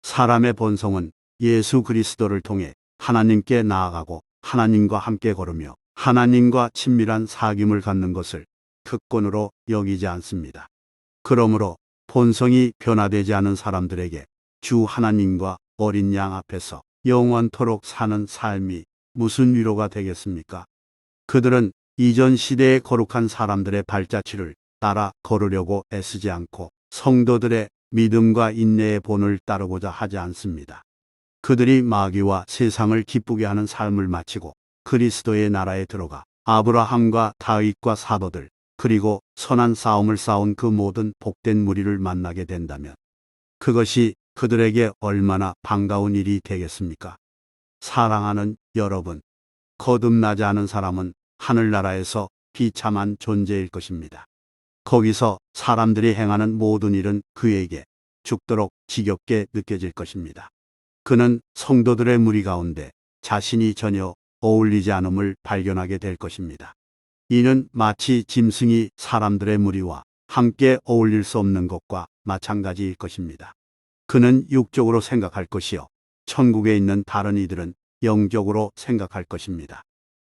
사람의 본성은 예수 그리스도를 통해 하나님께 나아가고 하나님과 함께 걸으며 하나님과 친밀한 사귐을 갖는 것을 특권으로 여기지 않습니다. 그러므로 본성이 변화되지 않은 사람들에게 주 하나님과 어린 양 앞에서 영원토록 사는 삶이 무슨 위로가 되겠습니까? 그들은 이전 시대의 거룩한 사람들의 발자취를 따라 걸으려고 애쓰지 않고 성도들의 믿음과 인내의 본을 따르고자 하지 않습니다. 그들이 마귀와 세상을 기쁘게 하는 삶을 마치고 그리스도의 나라에 들어가 아브라함과 다윗과 사도들 그리고 선한 싸움을 싸운 그 모든 복된 무리를 만나게 된다면 그것이 그들에게 얼마나 반가운 일이 되겠습니까? 사랑하는 여러분, 거듭나지 않은 사람은 하늘나라에서 비참한 존재일 것입니다. 거기서 사람들이 행하는 모든 일은 그에게 죽도록 지겹게 느껴질 것입니다. 그는 성도들의 무리 가운데 자신이 전혀 어울리지 않음을 발견하게 될 것입니다. 이는 마치 짐승이 사람들의 무리와 함께 어울릴 수 없는 것과 마찬가지일 것입니다. 그는 육적으로 생각할 것이요 천국에 있는 다른 이들은 영적으로 생각할 것입니다.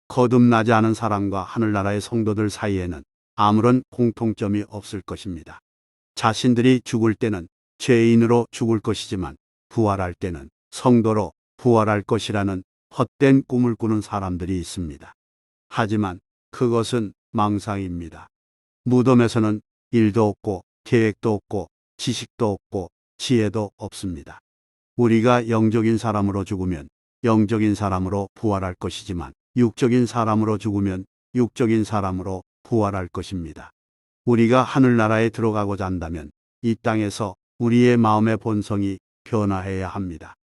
거듭나지 않은 사람과 하늘나라의 성도들 사이에는 아무런 공통점이 없을 것입니다. 자신들이 죽을 때는 죄인으로 죽을 것이지만 부활할 때는 성도로 부활할 것이라는 헛된 꿈을 꾸는 사람들이 있습니다. 하지만 그것은 망상입니다. 무덤에서는 일도 없고 계획도 없고 지식도 없고 지혜도 없습니다. 우리가 영적인 사람으로 죽으면 영적인 사람으로 부활할 것이지만 육적인 사람으로 죽으면 육적인 사람으로 부활할 것입니다. 우리가 하늘나라에 들어가고자 한다면 이 땅에서 우리의 마음의 본성이 변화해야 합니다.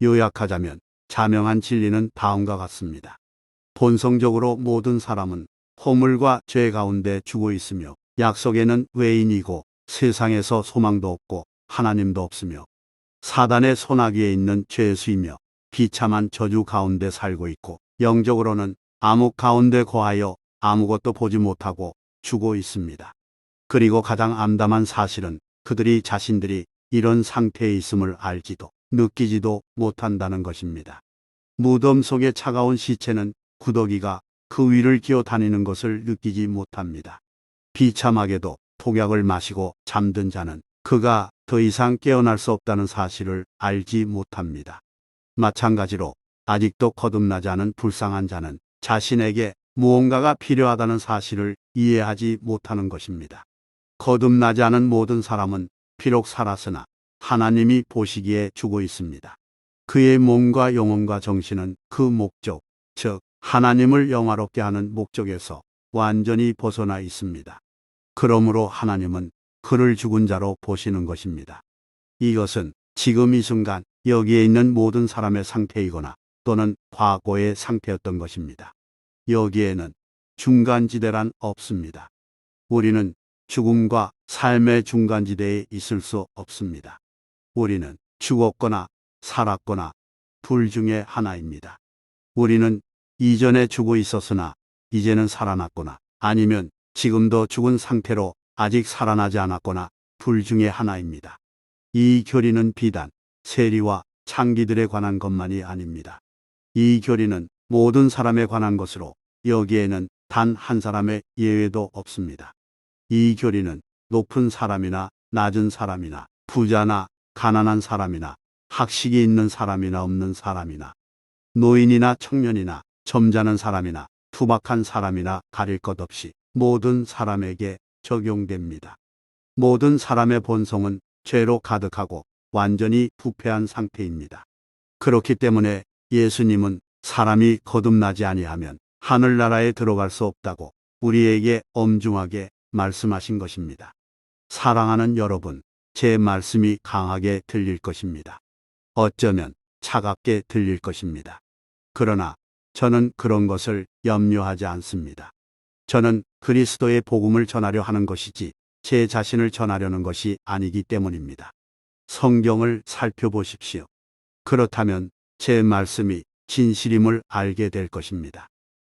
요약하자면 자명한 진리는 다음과 같습니다. 본성적으로 모든 사람은 허물과 죄 가운데 죽어 있으며 약속에는 외인이고 세상에서 소망도 없고 하나님도 없으며 사단의 손아귀에 있는 죄수이며 비참한 저주 가운데 살고 있고 영적으로는 암흑 가운데 거하여 아무것도 보지 못하고 죽어 있습니다. 그리고 가장 암담한 사실은 그들이 자신들이 이런 상태에 있음을 알지도 느끼지도 못한다는 것입니다. 무덤 속의 차가운 시체는 구더기가 그 위를 기어 다니는 것을 느끼지 못합니다. 비참하게도 독약을 마시고 잠든 자는 그가 더 이상 깨어날 수 없다는 사실을 알지 못합니다. 마찬가지로 아직도 거듭나지 않은 불쌍한 자는 자신에게 무언가가 필요하다는 사실을 이해하지 못하는 것입니다. 거듭나지 않은 모든 사람은 비록 살았으나 하나님이 보시기에 죽어 있습니다. 그의 몸과 영혼과 정신은 그 목적, 즉 하나님을 영화롭게 하는 목적에서 완전히 벗어나 있습니다. 그러므로 하나님은 그를 죽은 자로 보시는 것입니다. 이것은 지금 이 순간 여기에 있는 모든 사람의 상태이거나 또는 과거의 상태였던 것입니다. 여기에는 중간지대란 없습니다. 우리는 죽음과 삶의 중간지대에 있을 수 없습니다. 우리는 죽었거나 살았거나 둘 중에 하나입니다. 우리는 이전에 죽어 있었으나 이제는 살아났거나 아니면 지금도 죽은 상태로 아직 살아나지 않았거나 둘 중에 하나입니다. 이 교리는 비단 세리와 창기들에 관한 것만이 아닙니다. 이 교리는 모든 사람에 관한 것으로 여기에는 단 한 사람의 예외도 없습니다. 이 교리는 높은 사람이나 낮은 사람이나 부자나 가난한 사람이나 학식이 있는 사람이나 없는 사람이나 노인이나 청년이나 점잖은 사람이나 투박한 사람이나 가릴 것 없이 모든 사람에게 적용됩니다. 모든 사람의 본성은 죄로 가득하고 완전히 부패한 상태입니다. 그렇기 때문에 예수님은 사람이 거듭나지 아니하면 하늘나라에 들어갈 수 없다고 우리에게 엄중하게 말씀하신 것입니다. 사랑하는 여러분, 제 말씀이 강하게 들릴 것입니다. 어쩌면 차갑게 들릴 것입니다. 그러나 저는 그런 것을 염려하지 않습니다. 저는 그리스도의 복음을 전하려 하는 것이지 제 자신을 전하려는 것이 아니기 때문입니다. 성경을 살펴보십시오. 그렇다면 제 말씀이 진실임을 알게 될 것입니다.